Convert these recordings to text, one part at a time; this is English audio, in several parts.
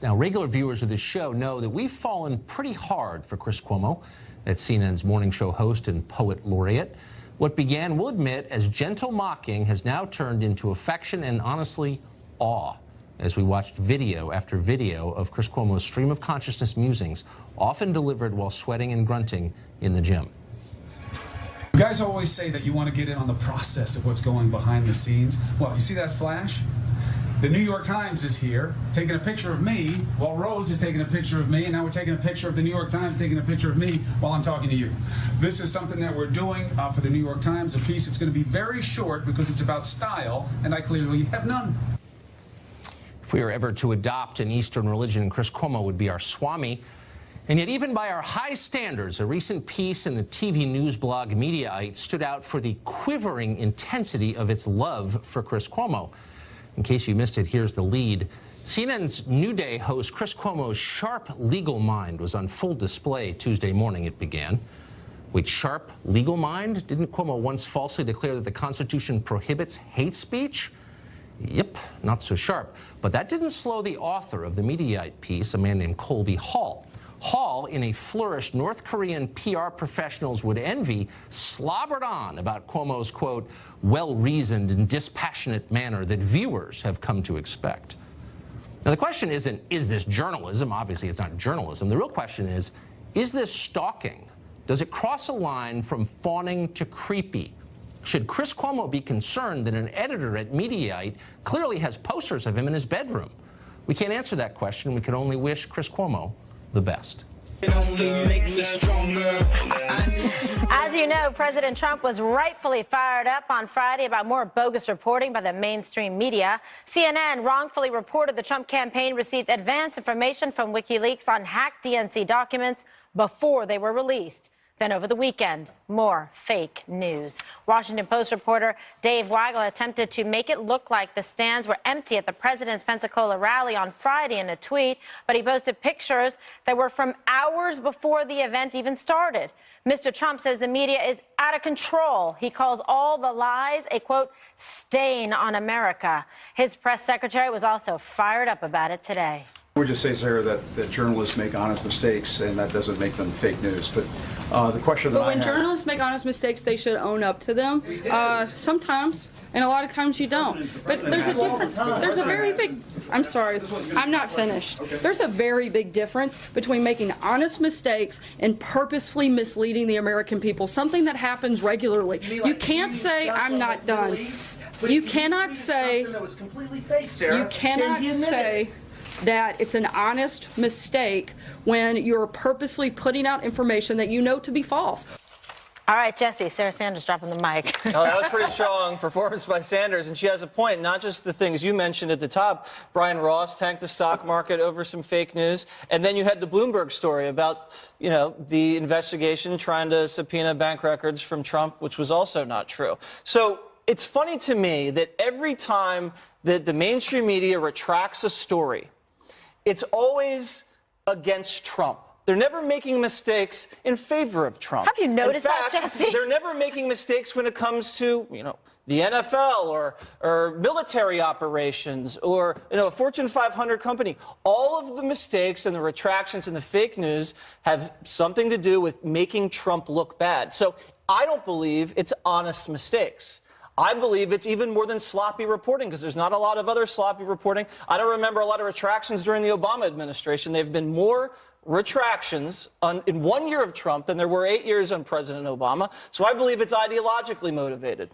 Now, regular viewers of this show know that we've fallen pretty hard for Chris Cuomo, that's CNN's morning show host and poet laureate. What began, we'll admit, as gentle mocking has now turned into affection and, honestly, awe as we watched video after video of Chris Cuomo's stream of consciousness musings, often delivered while sweating and grunting in the gym. You guys always say that you want to get in on the process of what's going behind the scenes. Well, you see that flash? The New York Times is here taking a picture of me while Rose is taking a picture of me, and now we're taking a picture of the New York Times taking a picture of me while I'm talking to you. This is something that we're doing for the New York Times, a piece. It's going to be very short because it's about style, and I clearly have none. If we were ever to adopt an Eastern religion, Chris Cuomo would be our Swami. And yet, even by our high standards, a recent piece in the TV news blog Mediaite stood out for the quivering intensity of its love for Chris Cuomo. In case you missed it, here's the lead. CNN's New Day host Chris Cuomo's sharp legal mind was on full display Tuesday morning, it began. Wait, sharp legal mind? Didn't Cuomo once falsely declare that the Constitution prohibits hate speech? Yep, not so sharp. But that didn't slow the author of the Mediaite piece, a man named Colby Hall. Hall, in a flourish North Korean PR professionals would envy, slobbered on about Cuomo's, quote, well-reasoned and dispassionate manner that viewers have come to expect. Now, the question isn't, is this journalism? Obviously, it's not journalism. The real question is this stalking? Does it cross a line from fawning to creepy? Should Chris Cuomo be concerned that an editor at Mediaite clearly has posters of him in his bedroom? We can't answer that question. We can only wish Chris Cuomo the best. As you know, President Trump was rightfully fired up on Friday about more bogus reporting by the mainstream media. CNN wrongfully reported the Trump campaign received advance information from WikiLeaks on hacked DNC documents before they were released. Then over the weekend, more fake news. Washington Post reporter Dave Weigel attempted to make it look like the stands were empty at the president's Pensacola rally on Friday in a tweet, but he posted pictures that were from hours before the event even started. Mr. Trump says the media is out of control. He calls all the lies a, quote, stain on America. His press secretary was also fired up about it today. We just say, Sarah, that journalists make honest mistakes, and that doesn't make them fake news. But the question that I have... But when journalists make honest mistakes, they should own up to them. Sometimes, and a lot of times you don't. But there's a difference. There's a very big... I'm sorry. I'm not finished. There's a very big difference between making honest mistakes and purposefully misleading the American people, something that happens regularly. You can't say, I'm not done. You cannot say... You cannot say... that it's an honest mistake when you're purposely putting out information that you know to be false. All right, Jesse, Sarah Sanders dropping the mic. Oh, that was pretty strong performance by Sanders, and she has a point, not just the things you mentioned at the top. Brian Ross tanked the stock market over some fake news, and then you had the Bloomberg story about, you know, the investigation trying to subpoena bank records from Trump, which was also not true. So it's funny to me that every time that the mainstream media retracts a story, it's always against Trump. They're never making mistakes in favor of Trump. Have you noticed that, Jesse? They're never making mistakes when it comes to, you know, the NFL or military operations or, you know, a Fortune 500 company. All of the mistakes and the retractions and the fake news have something to do with making Trump look bad. So I don't believe it's honest mistakes. I believe it's even more than sloppy reporting because there's not a lot of other sloppy reporting. I don't remember a lot of retractions during the Obama administration. There have been more retractions in 1 year of Trump than there were 8 years on President Obama. So I believe it's ideologically motivated.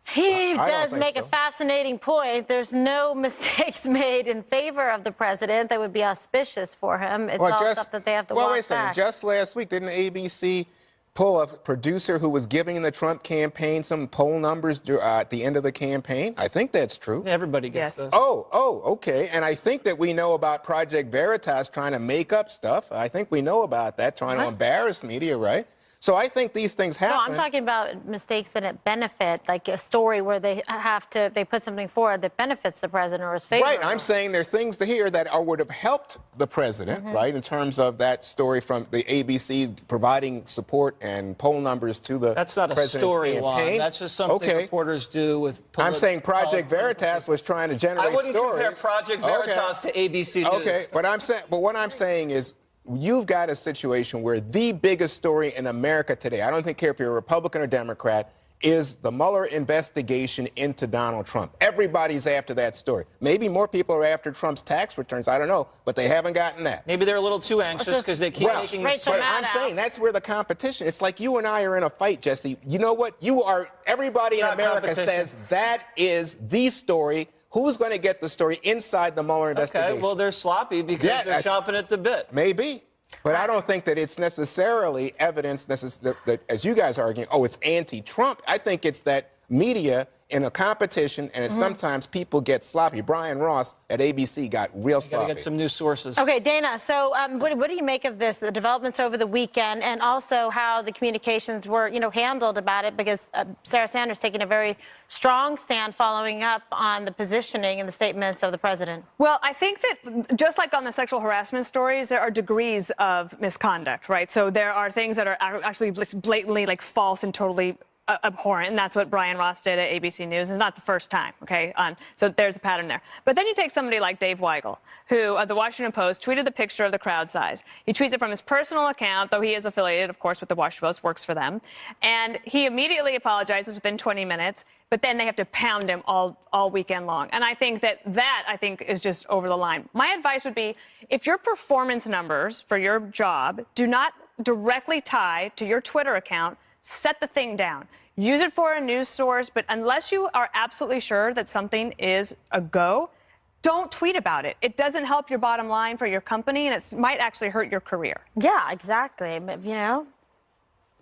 He does make a fascinating point. There's no mistakes made in favor of the president that would be auspicious for him. It's all stuff that they have to walk back. Well, wait a second. Just last week, didn't ABC pull a producer who was giving the Trump campaign some poll numbers at the end of the campaign? I think that's true. Everybody gets those. Oh, okay. And I think that we know about Project Veritas trying to make up stuff. I think we know about that, trying to embarrass media, right? So I think these things happen. No, I'm talking about mistakes that benefit, like a story where they put something forward that benefits the president or his favor. Right, I'm saying there are things to here that would have helped the president, right, in terms of that story from the ABC providing support and poll numbers to the That's not a president's story, Juan. campaign. That's just something reporters do with I'm saying Project Veritas was trying to generate I wouldn't stories. compare Project Veritas to ABC News. Okay, but what I'm saying is you've got a situation where the biggest story in America today, I don't care if you're a Republican or Democrat, is the Mueller investigation into Donald Trump. Everybody's after that story. Maybe more people are after Trump's tax returns. I don't know, but they haven't gotten that. Maybe they're a little too anxious because they keep making Rachel But I'm saying that's where the competition. It's like you and I are in a fight, Jesse. You know what? Everybody in America says that is the story. Who's going to get the story inside the Mueller investigation? Okay, well, they're sloppy because they're chomping at the bit. Maybe. But I don't think that it's necessarily evidence that, as you guys are arguing, it's anti-Trump. I think it's that media in a competition, and sometimes people get sloppy. Brian Ross at ABC got real sloppy. Got to get some new sources. Okay, Dana, so what do you make of this, the developments over the weekend, and also how the communications were, handled about it? Because Sarah Sanders taking a very strong stand following up on the positioning and the statements of the president. Well, I think that just like on the sexual harassment stories, there are degrees of misconduct, right? So there are things that are actually blatantly false and totally abhorrent, and that's what Brian Ross did at ABC News. It's not the first time, okay? So there's a pattern there. But then you take somebody like Dave Weigel, who at the Washington Post tweeted the picture of the crowd size. He tweets it from his personal account, though he is affiliated, of course, with the Washington Post, works for them. And he immediately apologizes within 20 minutes, but then they have to pound him all weekend long. And I think that is just over the line. My advice would be, if your performance numbers for your job do not directly tie to your Twitter account, set the thing down. Use it for a news source, but unless you are absolutely sure that something is a go, don't tweet about it. It doesn't help your bottom line for your company, and it might actually hurt your career. Yeah, exactly. But,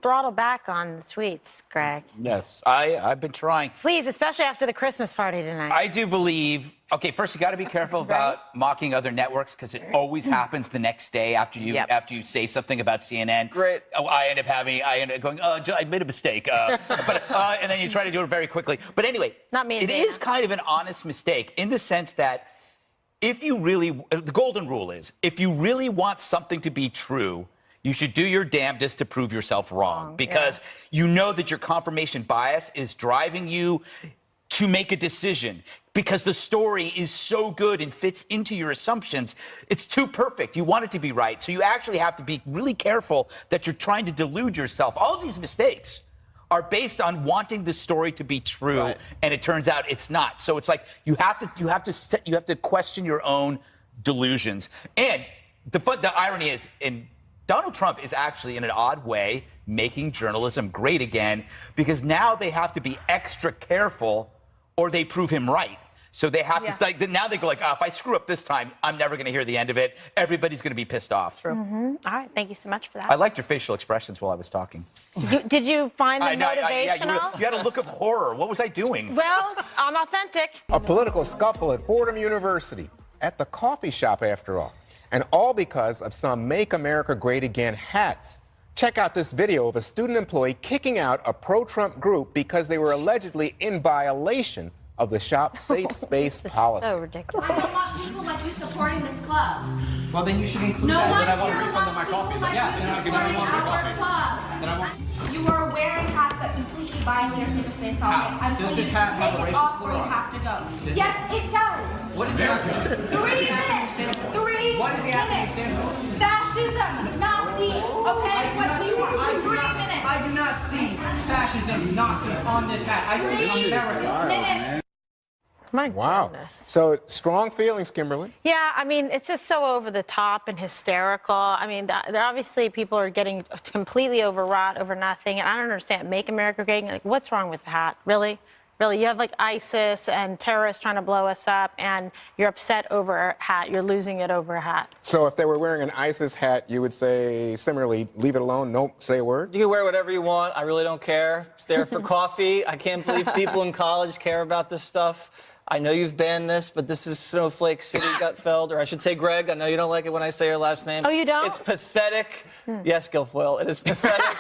throttle back on the tweets, Greg. Yes, I've been trying. Please, especially after the Christmas party tonight. I do believe, first you got to be careful about mocking other networks because it always happens the next day after you say something about CNN. Great. I end up going, I made a mistake. And then you try to do it very quickly. But anyway, Not me and it Dana. is kind of an honest mistake in the sense that if you really, the golden rule is, if you really want something to be true, you should do your damnedest to prove yourself wrong because you know that your confirmation bias is driving you to make a decision because the story is so good and fits into your assumptions. It's too perfect. You want it to be right. So you actually have to be really careful that you're trying to delude yourself. All of these mistakes are based on wanting the story to be true, and it turns out it's not. So it's like you have to question your own delusions. And the irony is, Donald Trump is actually, in an odd way, making journalism great again because now they have to be extra careful or they prove him right. So they have to, now they go if I screw up this time, I'm never going to hear the end of it. Everybody's going to be pissed off. All right, thank you so much for that. I liked your facial expressions while I was talking. Did you find them motivational? You had a look of horror. What was I doing? Well, I'm authentic. A political scuffle at Fordham University, at the coffee shop after all. And all because of some Make America Great Again hats. Check out this video of a student employee kicking out a pro-Trump group because they were allegedly in violation of the shop's safe space policy. So ridiculous. I don't want people like you supporting this club. Well, then you should include No that. one Then I want a here refund on my wants coffee. people like Yeah, you then I can supporting refund my our coffee. club. Then I want. You are wearing hats that completely violate our safe space policy. How? I'm Does telling this you to hat have a take it racist off or slur you on it? have to go. Does Yes, it does. What is that? 3 minutes. 3 What does the hat minutes. stand for? Fascism, Nazis. Okay, what do you want? 3 minutes. I do not see fascism, Nazis on this hat. I see America. Minutes. My Wow. goodness. So strong feelings, Kimberly. Yeah, I mean, it's just so over the top and hysterical. I mean, obviously people are getting completely overwrought over nothing. And I don't understand. Make America Great. Like, what's wrong with the hat? Really? Really? You have ISIS and terrorists trying to blow us up, and you're upset over a hat. You're losing it over a hat. So if they were wearing an ISIS hat, you would say similarly, leave it alone, don't say a word? You can wear whatever you want. I really don't care. It's there for coffee. I can't believe people in college care about this stuff. I know you've banned this, but this is Snowflake City Gutfeld, or I should say Greg. I know you don't like it when I say your last name. Oh, you don't? It's pathetic. Yes, Guilfoyle, it is pathetic.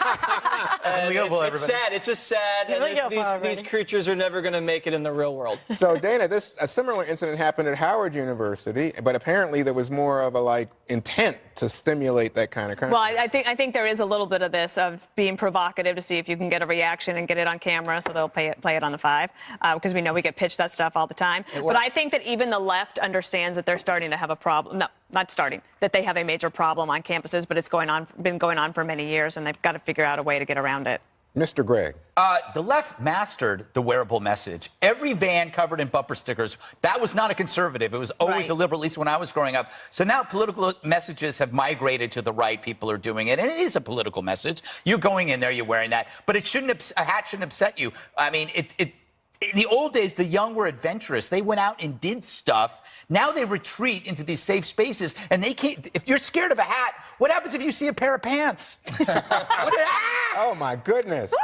And it's sad. It's just sad. And these creatures are never going to make it in the real world. So, Dana, a similar incident happened at Howard University, but apparently there was more of a intent to stimulate that kind of content. Well, I think there is a little bit of this of being provocative to see if you can get a reaction and get it on camera, so they'll play it on the 5, because we know we get pitched that stuff all the time. But I think that even the left understands that they're starting to have a problem. No, not starting. That they have a major problem on campuses, but it's been going on for many years, and they've got to figure out a way to get around it. Mr. Gregg. The left mastered the wearable message. Every van covered in bumper stickers. That was not a conservative. It was always a liberal, at least when I was growing up. So now political messages have migrated to the right. People are doing it. And it is a political message. You're going in there, you're wearing that. But a hat shouldn't upset you. I mean, in the old days, the young were adventurous. They went out and did stuff. Now they retreat into these safe spaces, and they can't. If you're scared of a hat, what happens if you see a pair of pants? Oh, my goodness.